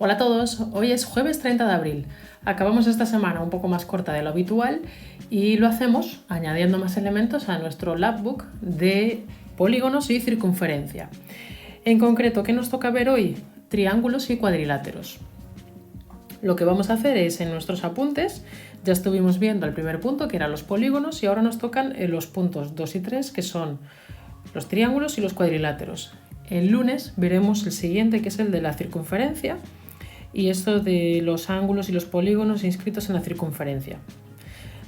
Hola a todos, hoy es jueves 30 de abril. Acabamos esta semana un poco más corta de lo habitual y lo hacemos añadiendo más elementos a nuestro labbook de polígonos y circunferencia. En concreto, ¿qué nos toca ver hoy? Triángulos y cuadriláteros. Lo que vamos a hacer es en nuestros apuntes, ya estuvimos viendo el primer punto que eran los polígonos y ahora nos tocan los puntos 2 y 3 que son los triángulos y los cuadriláteros. El lunes veremos el siguiente que es el de la circunferencia y esto de los ángulos y los polígonos inscritos en la circunferencia.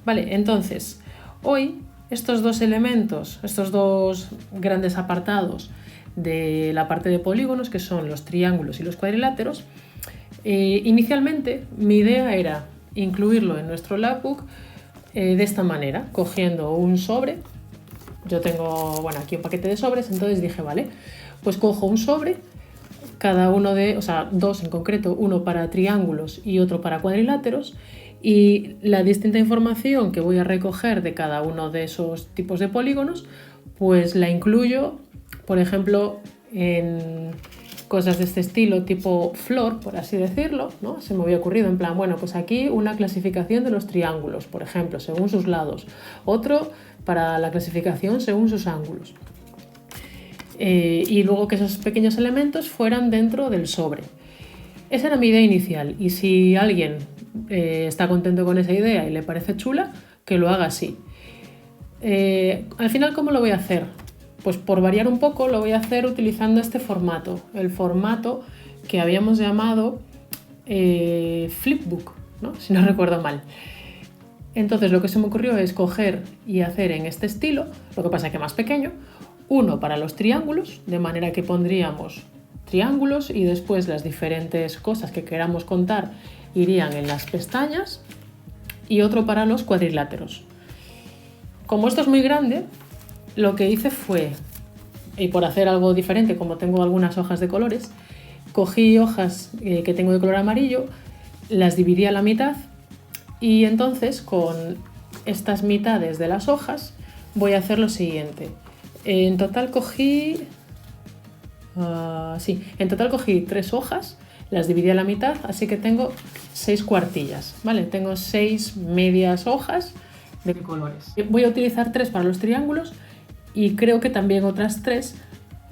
Vale, entonces, hoy estos dos elementos, estos dos grandes apartados de la parte de polígonos, que son los triángulos y los cuadriláteros, inicialmente mi idea era incluirlo en nuestro labbook de esta manera, cogiendo un sobre. Yo tengo, aquí un paquete de sobres, entonces dije, vale, pues cojo un sobre, cada uno dos en concreto, uno para triángulos y otro para cuadriláteros, y la distinta información que voy a recoger de cada uno de esos tipos de polígonos, pues la incluyo, por ejemplo, en cosas de este estilo, tipo flor, por así decirlo, ¿no? Se me había ocurrido en plan, bueno, pues aquí una clasificación de los triángulos, por ejemplo, según sus lados, otro para la clasificación según sus ángulos. Y luego que esos pequeños elementos fueran dentro del sobre. Esa era mi idea inicial y si alguien está contento con esa idea y le parece chula, que lo haga así. Al final, ¿cómo lo voy a hacer? Pues por variar un poco lo voy a hacer utilizando este formato, el formato que habíamos llamado flipbook, ¿no? Si no recuerdo mal. Entonces lo que se me ocurrió es coger y hacer en este estilo, lo que pasa que más pequeño, uno para los triángulos, de manera que pondríamos triángulos y después las diferentes cosas que queramos contar irían en las pestañas, y otro para los cuadriláteros. Como esto es muy grande, lo que hice fue, y por hacer algo diferente, como tengo algunas hojas de colores, cogí hojas que tengo de color amarillo, las dividí a la mitad y entonces con estas mitades de las hojas voy a hacer lo siguiente. En total cogí 3 hojas, las dividí a la mitad, así que tengo 6 cuartillas, ¿vale? Tengo 6 medias hojas de colores. Voy a utilizar 3 para los triángulos y creo que también otras 3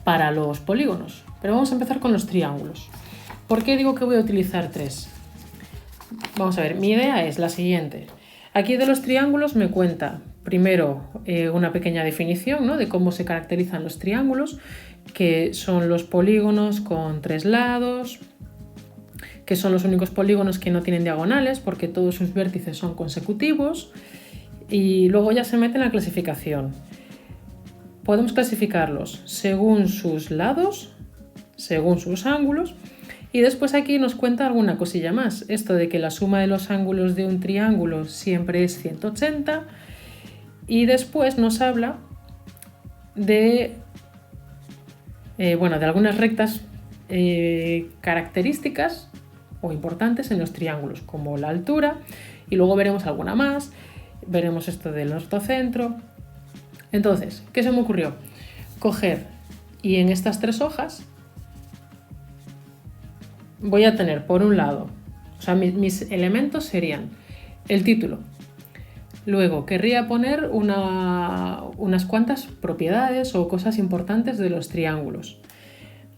para los polígonos. Pero vamos a empezar con los triángulos. ¿Por qué digo que voy a utilizar 3? Vamos a ver, mi idea es la siguiente. Aquí de los triángulos me cuenta primero una pequeña definición, ¿no?, de cómo se caracterizan los triángulos, que son los polígonos con 3 lados, que son los únicos polígonos que no tienen diagonales porque todos sus vértices son consecutivos, y luego ya se mete en la clasificación. Podemos clasificarlos según sus lados, según sus ángulos, y después aquí nos cuenta alguna cosilla más. Esto de que la suma de los ángulos de un triángulo siempre es 180, y después nos habla de algunas rectas características o importantes en los triángulos, como la altura, y luego veremos alguna más, veremos esto del ortocentro. Entonces, ¿qué se me ocurrió? Coger y en estas 3 hojas voy a tener por un lado, mis elementos serían el título. Luego querría poner unas cuantas propiedades o cosas importantes de los triángulos.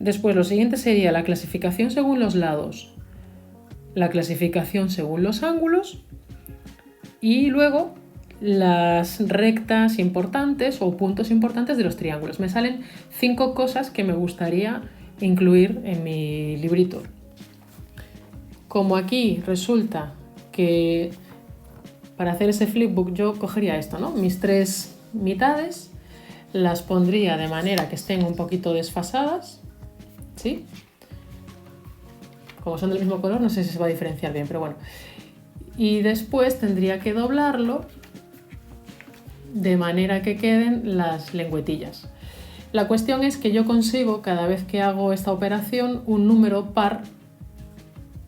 Después lo siguiente sería la clasificación según los lados, la clasificación según los ángulos y luego las rectas importantes o puntos importantes de los triángulos. Me salen 5 cosas que me gustaría incluir en mi librito. Como aquí resulta que para hacer ese flipbook yo cogería esto, ¿no?, mis 3 mitades, las pondría de manera que estén un poquito desfasadas, ¿sí? Como son del mismo color no sé si se va a diferenciar bien, pero bueno. Y después tendría que doblarlo de manera que queden las lengüetillas. La cuestión es que yo consigo, cada vez que hago esta operación, un número par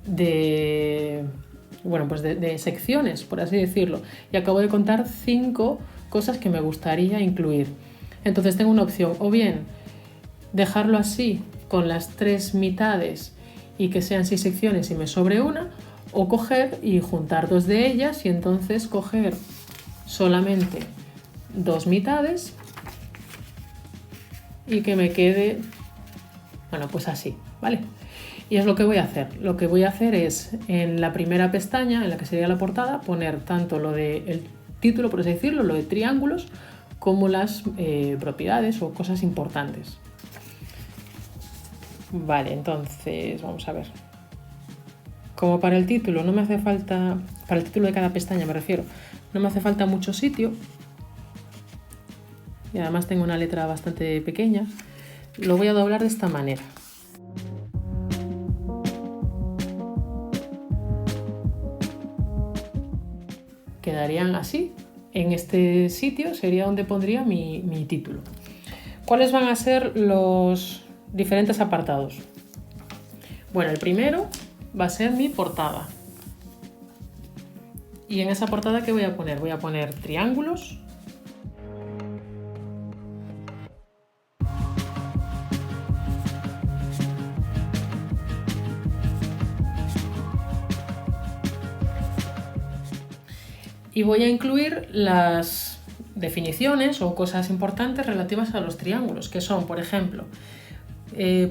de secciones, por así decirlo, y acabo de contar 5 cosas que me gustaría incluir. Entonces tengo una opción, o bien dejarlo así con las 3 mitades y que sean 6 secciones y me sobre una, o coger y juntar 2 de ellas y entonces coger solamente 2 mitades y que me quede, bueno, pues así, ¿vale? Y es lo que voy a hacer. Lo que voy a hacer es, en la primera pestaña, en la que sería la portada, poner tanto lo del título, por así decirlo, lo de triángulos, como las propiedades o cosas importantes. Vale, entonces vamos a ver. Como para el título no me hace falta, para el título de cada pestaña me refiero, no me hace falta mucho sitio, y además tengo una letra bastante pequeña, lo voy a doblar de esta manera. Quedarían así. En este sitio sería donde pondría mi título. ¿Cuáles van a ser los diferentes apartados? Bueno, el primero va a ser mi portada. Y en esa portada, ¿qué voy a poner? Voy a poner triángulos. Y voy a incluir las definiciones o cosas importantes relativas a los triángulos, que son, por ejemplo,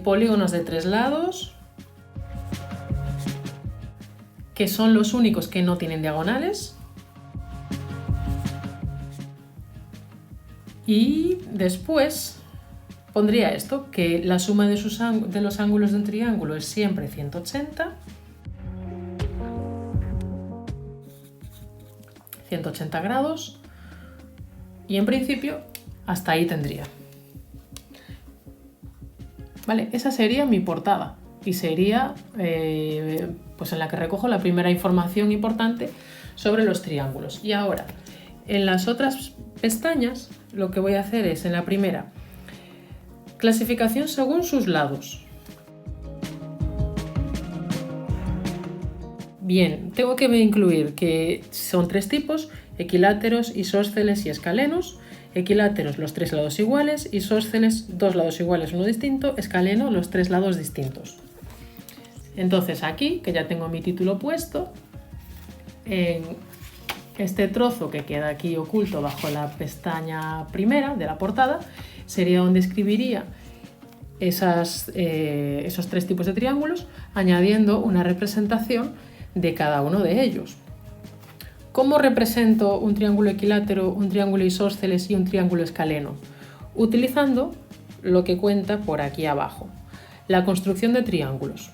polígonos de 3 lados, que son los únicos que no tienen diagonales. Y después pondría esto, que la suma de los ángulos de un triángulo es siempre 180. 180 grados. Y en principio hasta ahí tendría. Vale, esa sería mi portada. Y sería pues en la que recojo la primera información importante sobre los triángulos. Y ahora, en las otras pestañas, lo que voy a hacer es, en la primera, clasificación según sus lados. Bien, tengo que incluir que son 3 tipos: equiláteros, isósceles y escalenos. Equiláteros, los 3 lados iguales; isósceles, 2 lados iguales, uno distinto; escaleno, los 3 lados distintos. Entonces aquí, que ya tengo mi título puesto, en este trozo que queda aquí oculto bajo la pestaña primera de la portada, sería donde escribiría esos 3 tipos de triángulos, añadiendo una representación de cada uno de ellos. ¿Cómo represento un triángulo equilátero, un triángulo isósceles y un triángulo escaleno? Utilizando lo que cuenta por aquí abajo, la construcción de triángulos.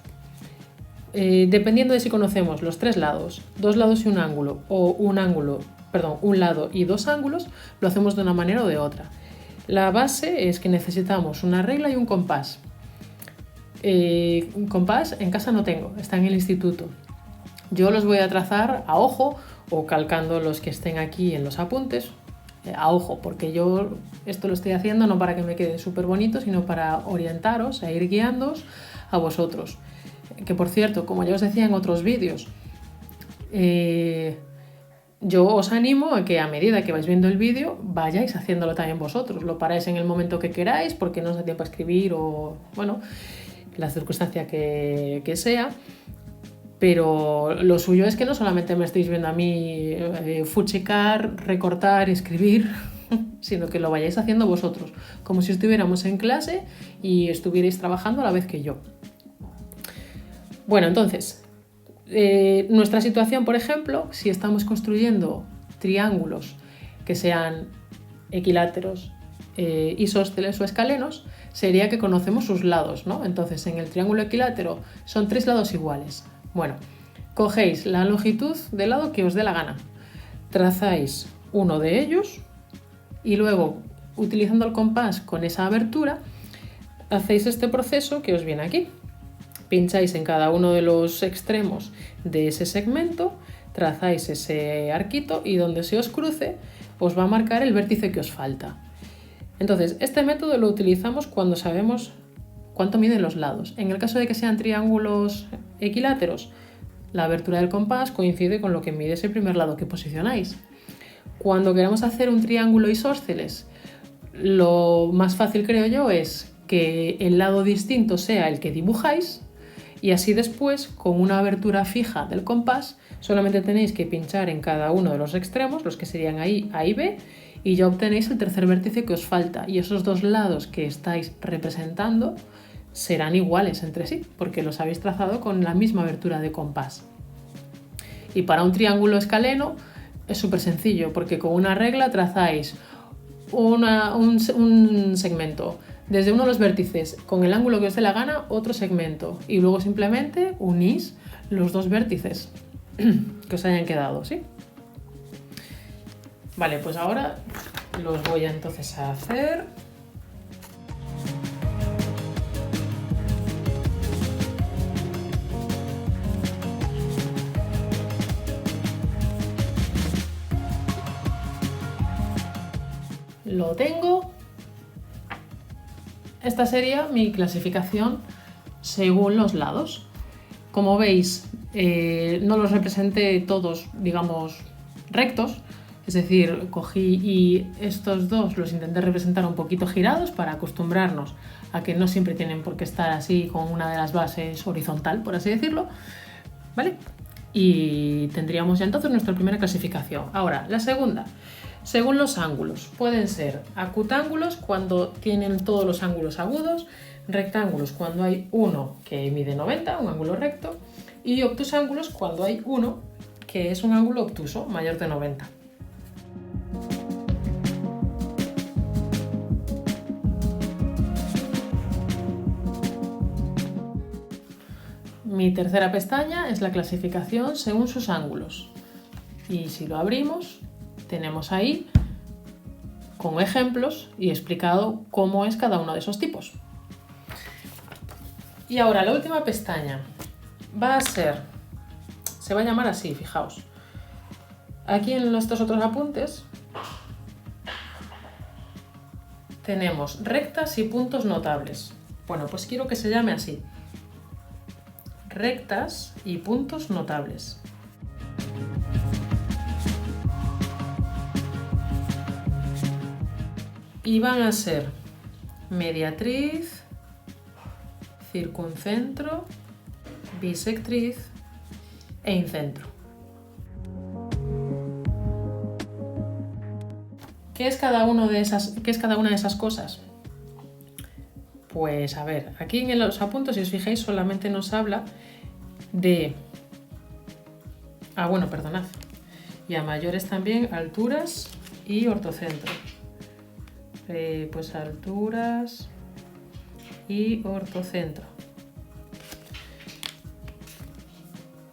Dependiendo de si conocemos los 3 lados, 2 lados y un ángulo, o un lado y 2 ángulos, lo hacemos de una manera o de otra. La base es que necesitamos una regla y un compás. Un compás en casa no tengo, está en el instituto. Yo los voy a trazar a ojo o calcando los que estén aquí en los apuntes, a ojo, porque yo esto lo estoy haciendo no para que me quede súper bonito, sino para orientaros e ir guiándoos a vosotros. Que por cierto, como ya os decía en otros vídeos, yo os animo a que a medida que vais viendo el vídeo vayáis haciéndolo también vosotros. Lo paráis en el momento que queráis porque no os da tiempo a escribir o, bueno, la circunstancia que sea. Pero lo suyo es que no solamente me estéis viendo a mí fuchicar, recortar, escribir, sino que lo vayáis haciendo vosotros, como si estuviéramos en clase y estuvierais trabajando a la vez que yo. Bueno, entonces, nuestra situación, por ejemplo, si estamos construyendo triángulos que sean equiláteros, isósceles o escalenos, sería que conocemos sus lados, ¿no? Entonces, en el triángulo equilátero son 3 lados iguales. Bueno, cogéis la longitud del lado que os dé la gana, trazáis uno de ellos y luego, utilizando el compás con esa abertura, hacéis este proceso que os viene aquí. Pincháis en cada uno de los extremos de ese segmento, trazáis ese arquito y donde se os cruce os va a marcar el vértice que os falta. Entonces, este método lo utilizamos cuando sabemos cuánto miden los lados. En el caso de que sean triángulos equiláteros, la abertura del compás coincide con lo que mide ese primer lado que posicionáis. Cuando queramos hacer un triángulo isósceles, lo más fácil, creo yo, es que el lado distinto sea el que dibujáis Y así después, con una abertura fija del compás, solamente tenéis que pinchar en cada uno de los extremos, los que serían ahí A y B, y ya obtenéis el tercer vértice que os falta. Y esos dos lados que estáis representando serán iguales entre sí, porque los habéis trazado con la misma abertura de compás. Y para un triángulo escaleno es súper sencillo, porque con una regla trazáis un segmento. Desde uno de los vértices, con el ángulo que os dé la gana, otro segmento. Y luego simplemente unís los dos vértices que os hayan quedado, ¿sí? Vale, pues ahora los voy a entonces a hacer. Lo tengo. Esta sería mi clasificación según los lados. Como veis, no los representé todos, digamos, rectos. Es decir, cogí y estos dos los intenté representar un poquito girados para acostumbrarnos a que no siempre tienen por qué estar así con una de las bases horizontal, por así decirlo, ¿vale? Y tendríamos ya entonces nuestra primera clasificación. Ahora, la segunda. Según los ángulos, pueden ser acutángulos cuando tienen todos los ángulos agudos, rectángulos cuando hay uno que mide 90, un ángulo recto, y obtusángulos cuando hay uno que es un ángulo obtuso, mayor de 90. Mi tercera pestaña es la clasificación según sus ángulos. Y si lo abrimos, tenemos ahí con ejemplos y explicado cómo es cada uno de esos tipos. Y ahora la última pestaña se va a llamar así, fijaos. Aquí en estos otros apuntes tenemos rectas y puntos notables. Bueno, pues quiero que se llame así. Rectas y puntos notables. Y van a ser mediatriz, circuncentro, bisectriz e incentro. ¿Qué es cada una de esas cosas? Pues a ver, aquí en los apuntes, si os fijáis, solamente nos habla de... bueno, perdonad. Y a mayores también alturas y ortocentro. Pues alturas y ortocentro.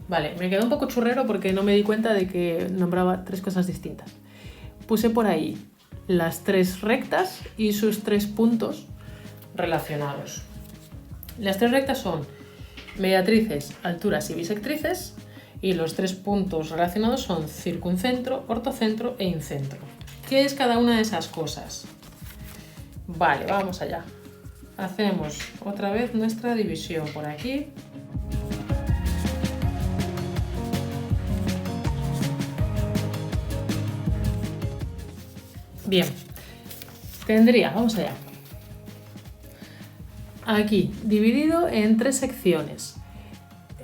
Vale, me quedó un poco churrero porque no me di cuenta de que nombraba tres cosas distintas. Puse por ahí las tres rectas y sus tres puntos relacionados. Las tres rectas son mediatrices, alturas y bisectrices, y los tres puntos relacionados son circuncentro, ortocentro e incentro. ¿Qué es cada una de esas cosas? Vale, vamos allá. Hacemos otra vez nuestra división por aquí. Bien, vamos allá. Aquí, dividido en tres secciones.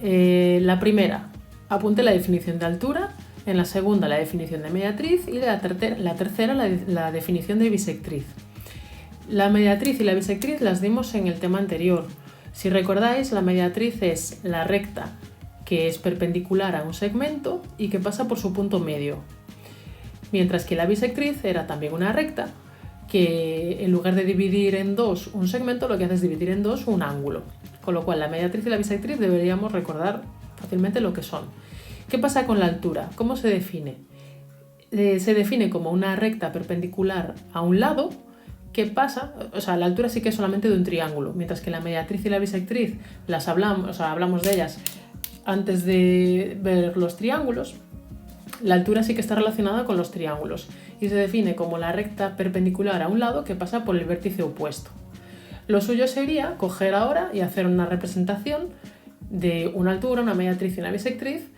La primera, apunté la definición de altura. En la segunda, la definición de mediatriz. Y la tercera, la definición de bisectriz. La mediatriz y la bisectriz las dimos en el tema anterior. Si recordáis, la mediatriz es la recta que es perpendicular a un segmento y que pasa por su punto medio. Mientras que la bisectriz era también una recta que en lugar de dividir en dos un segmento, lo que hace es dividir en dos un ángulo. Con lo cual, la mediatriz y la bisectriz deberíamos recordar fácilmente lo que son. ¿Qué pasa con la altura? ¿Cómo se define? Se define como una recta perpendicular a un lado. ¿Qué pasa? O sea, la altura sí que es solamente de un triángulo, mientras que la mediatriz y la bisectriz hablamos de ellas antes de ver los triángulos. La altura sí que está relacionada con los triángulos y se define como la recta perpendicular a un lado que pasa por el vértice opuesto. Lo suyo sería coger ahora y hacer una representación de una altura, una mediatriz y una bisectriz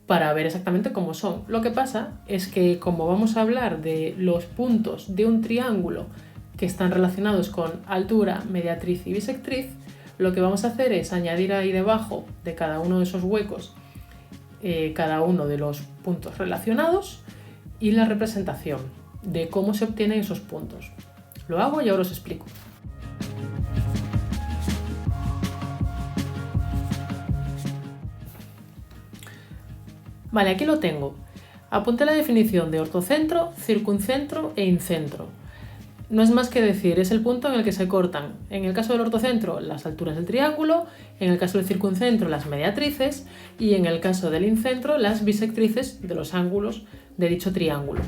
para ver exactamente cómo son. Lo que pasa es que como vamos a hablar de los puntos de un triángulo que están relacionados con altura, mediatriz y bisectriz, Lo que vamos a hacer es añadir ahí debajo de cada uno de esos huecos cada uno de los puntos relacionados y la representación de cómo se obtienen esos puntos. Lo hago y ahora os explico. Vale, aquí lo tengo. Apunté la definición de ortocentro, circuncentro e incentro. No es más que decir, es el punto en el que se cortan, en el caso del ortocentro, las alturas del triángulo, en el caso del circuncentro, las mediatrices y en el caso del incentro, las bisectrices de los ángulos de dicho triángulo.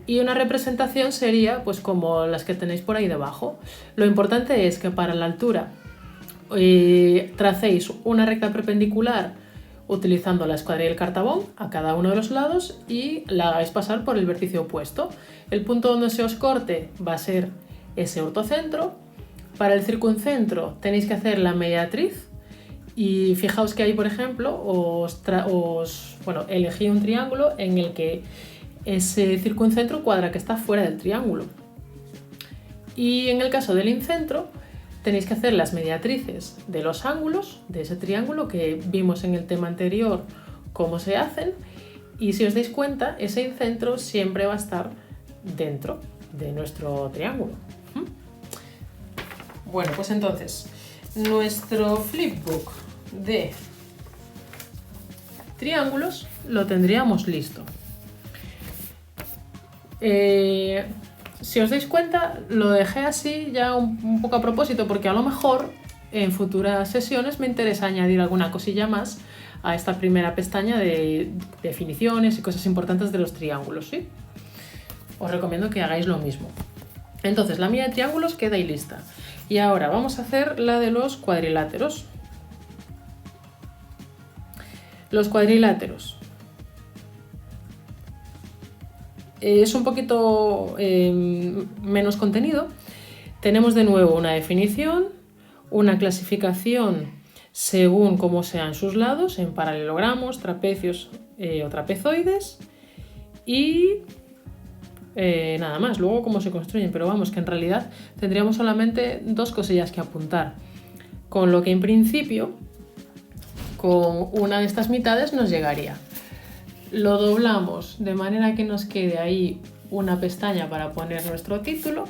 Y una representación sería pues como las que tenéis por ahí debajo. Lo importante es que para la altura tracéis una recta perpendicular utilizando la escuadra y el cartabón a cada uno de los lados y la hagáis pasar por el vértice opuesto. El punto donde se os corte va a ser ese ortocentro. Para el circuncentro tenéis que hacer la mediatriz y fijaos que ahí, por ejemplo, elegí un triángulo en el que ese circuncentro cuadra que está fuera del triángulo. Y en el caso del incentro tenéis que hacer las mediatrices de los ángulos de ese triángulo que vimos en el tema anterior cómo se hacen, y si os dais cuenta ese incentro siempre va a estar dentro de nuestro triángulo. Bueno, pues entonces nuestro flipbook de triángulos lo tendríamos listo. Si os dais cuenta, lo dejé así ya un poco a propósito porque a lo mejor en futuras sesiones me interesa añadir alguna cosilla más a esta primera pestaña de definiciones y cosas importantes de los triángulos, ¿sí? Os recomiendo que hagáis lo mismo. Entonces, la mía de triángulos queda ahí lista. Y ahora vamos a hacer la de los cuadriláteros. Los cuadriláteros. Es un poquito menos contenido. Tenemos de nuevo una definición, una clasificación según cómo sean sus lados, en paralelogramos, trapecios o trapezoides, y nada más, luego cómo se construyen, pero vamos, que en realidad tendríamos solamente dos cosillas que apuntar, con lo que en principio con una de estas mitades nos llegaría. Lo doblamos de manera que nos quede ahí una pestaña para poner nuestro título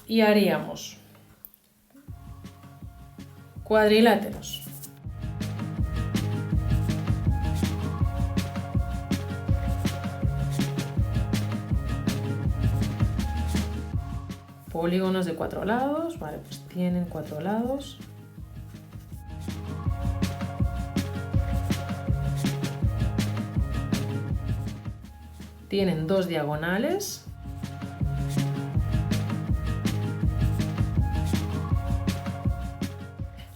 y haríamos cuadriláteros. Polígonos de 4 lados, vale, pues tienen 4 lados. Tienen 2 diagonales.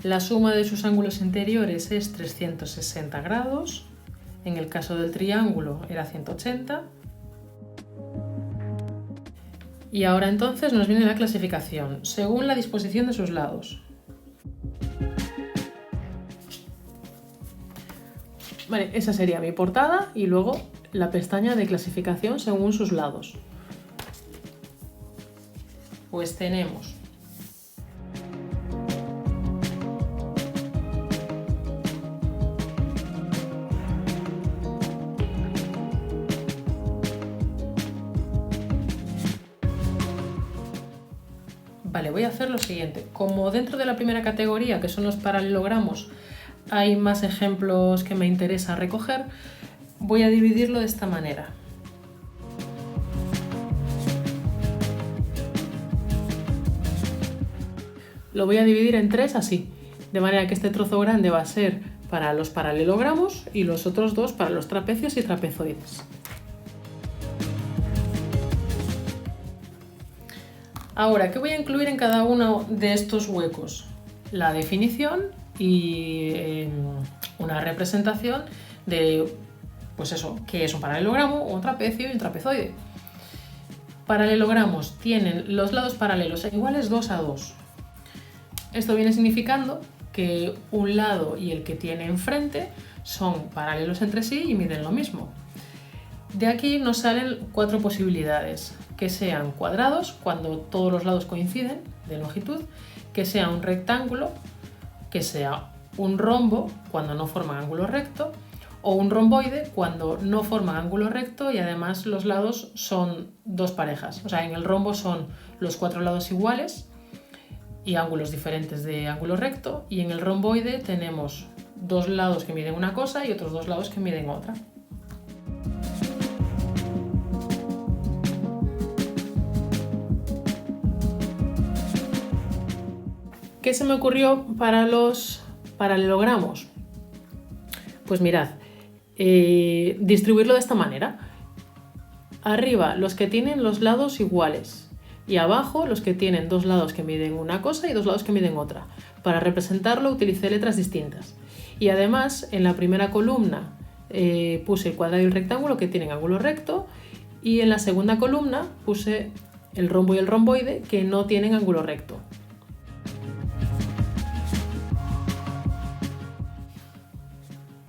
La suma de sus ángulos interiores es 360 grados. En el caso del triángulo era 180. Y ahora entonces nos viene la clasificación, según la disposición de sus lados. Vale, esa sería mi portada y luego la pestaña de clasificación según sus lados. Pues tenemos Vale, voy a hacer lo siguiente. Como dentro de la primera categoría, que son los paralelogramos, hay más ejemplos que me interesa recoger, voy a dividirlo de esta manera. Lo voy a dividir en 3 así, de manera que este trozo grande va a ser para los paralelogramos y los otros 2 para los trapecios y trapezoides. Ahora, ¿qué voy a incluir en cada uno de estos huecos? La definición y una representación de, pues eso, qué es un paralelogramo, un trapecio y un trapezoide. Paralelogramos tienen los lados paralelos iguales 2 a 2. Esto viene significando que un lado y el que tiene enfrente son paralelos entre sí y miden lo mismo. De aquí nos salen 4 posibilidades: que sean cuadrados cuando todos los lados coinciden de longitud, que sea un rectángulo que sea un rombo cuando no forman ángulo recto o un romboide cuando no forman ángulo recto y además los lados son dos parejas. O sea, en el rombo son los 4 lados iguales y ángulos diferentes de ángulo recto, y en el romboide tenemos 2 lados que miden una cosa y otros 2 lados que miden otra. ¿Qué se me ocurrió para los paralelogramos? Pues mirad, distribuirlo de esta manera. Arriba los que tienen los lados iguales y abajo los que tienen 2 lados que miden una cosa y 2 lados que miden otra. Para representarlo utilicé letras distintas. Y además en la primera columna puse el cuadrado y el rectángulo que tienen ángulo recto, y en la segunda columna puse el rombo y el romboide que no tienen ángulo recto.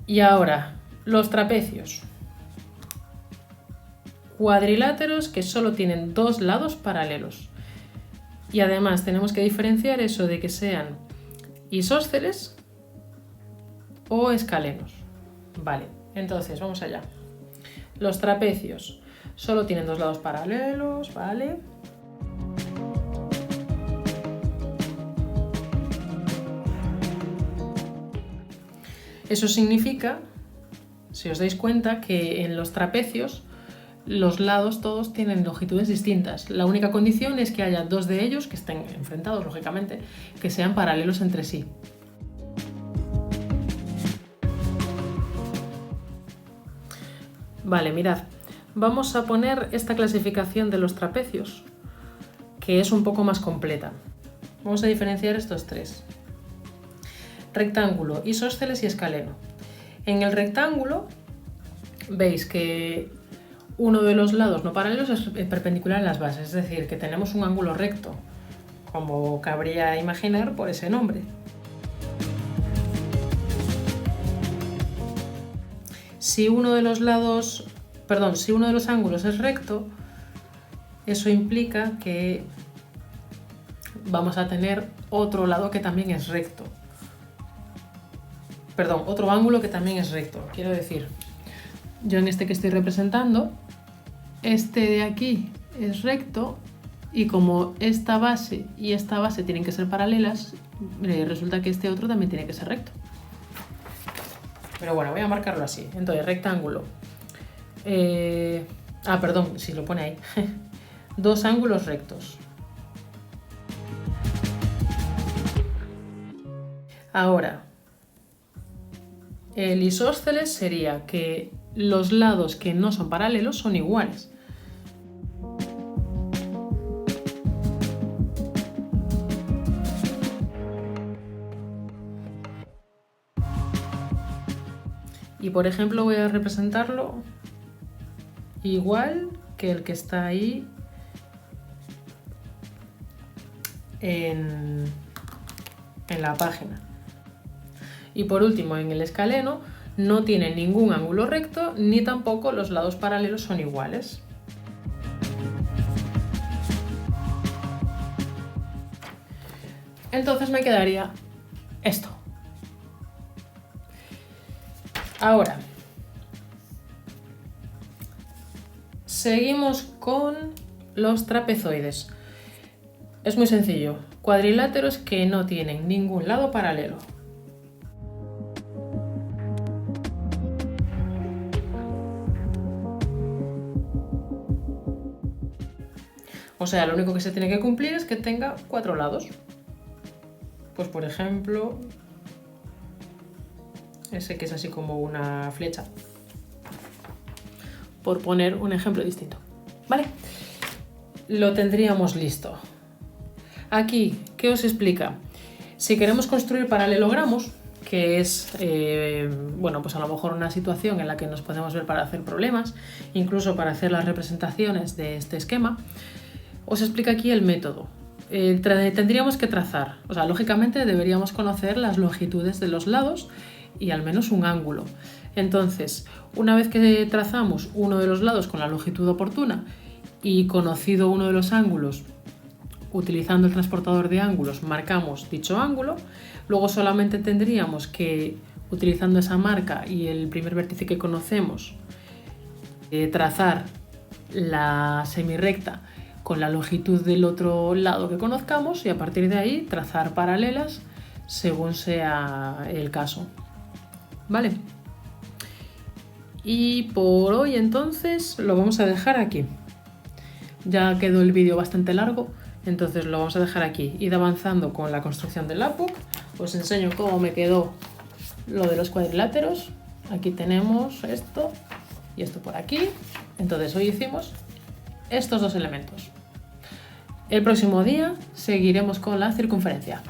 Y ahora, los trapecios. Cuadriláteros que solo tienen 2 lados paralelos. Y además tenemos que diferenciar eso de que sean isósceles o escalenos. Vale, entonces vamos allá. Los trapecios solo tienen 2 lados paralelos, ¿vale? Eso significa, si os dais cuenta, que en los trapecios los lados todos tienen longitudes distintas. La única condición es que haya 2 de ellos, que estén enfrentados, lógicamente, que sean paralelos entre sí. Vale, mirad, vamos a poner esta clasificación de los trapecios, que es un poco más completa. Vamos a diferenciar estos 3. Rectángulo, isósceles y escaleno. En el rectángulo veis que uno de los lados no paralelos es perpendicular a las bases, es decir, que tenemos un ángulo recto, como cabría imaginar por ese nombre. Si uno de los ángulos es recto, eso implica que vamos a tener otro lado que también es recto. Perdón, otro ángulo que también es recto. Quiero decir, yo en este que estoy representando, este de aquí es recto, y como esta base y esta base tienen que ser paralelas, resulta que este otro también tiene que ser recto. Pero bueno, voy a marcarlo así. Entonces, rectángulo. Perdón, si lo pone ahí. 2 ángulos rectos. Ahora, el isósceles sería que los lados que no son paralelos son iguales. Y por ejemplo voy a representarlo igual que el que está ahí en la página. Y por último, en el escaleno no tiene ningún ángulo recto ni tampoco los lados paralelos son iguales. Entonces me quedaría esto. Ahora, seguimos con los trapezoides. Es muy sencillo, cuadriláteros que no tienen ningún lado paralelo. O sea, lo único que se tiene que cumplir es que tenga 4 lados. Pues por ejemplo, ese que es así como una flecha. Por poner un ejemplo distinto. ¿Vale? Lo tendríamos listo. Aquí, ¿qué os explica? Si queremos construir paralelogramos, que es, pues a lo mejor una situación en la que nos podemos ver para hacer problemas, incluso para hacer las representaciones de este esquema, os explica aquí el método. Tendríamos que trazar, o sea, lógicamente deberíamos conocer las longitudes de los lados y al menos un ángulo. Entonces, una vez que trazamos uno de los lados con la longitud oportuna y conocido uno de los ángulos utilizando el transportador de ángulos marcamos dicho ángulo, luego solamente tendríamos que, utilizando esa marca y el primer vértice que conocemos, trazar la semirrecta con la longitud del otro lado que conozcamos y a partir de ahí trazar paralelas según sea el caso. ¿Vale? Y por hoy entonces lo vamos a dejar aquí. Ya quedó el vídeo bastante largo, entonces lo vamos a dejar aquí. Id avanzando con la construcción del lapbook. Os enseño cómo me quedó lo de los cuadriláteros. Aquí tenemos esto y esto por aquí. Entonces hoy hicimos estos dos elementos. El próximo día seguiremos con la circunferencia.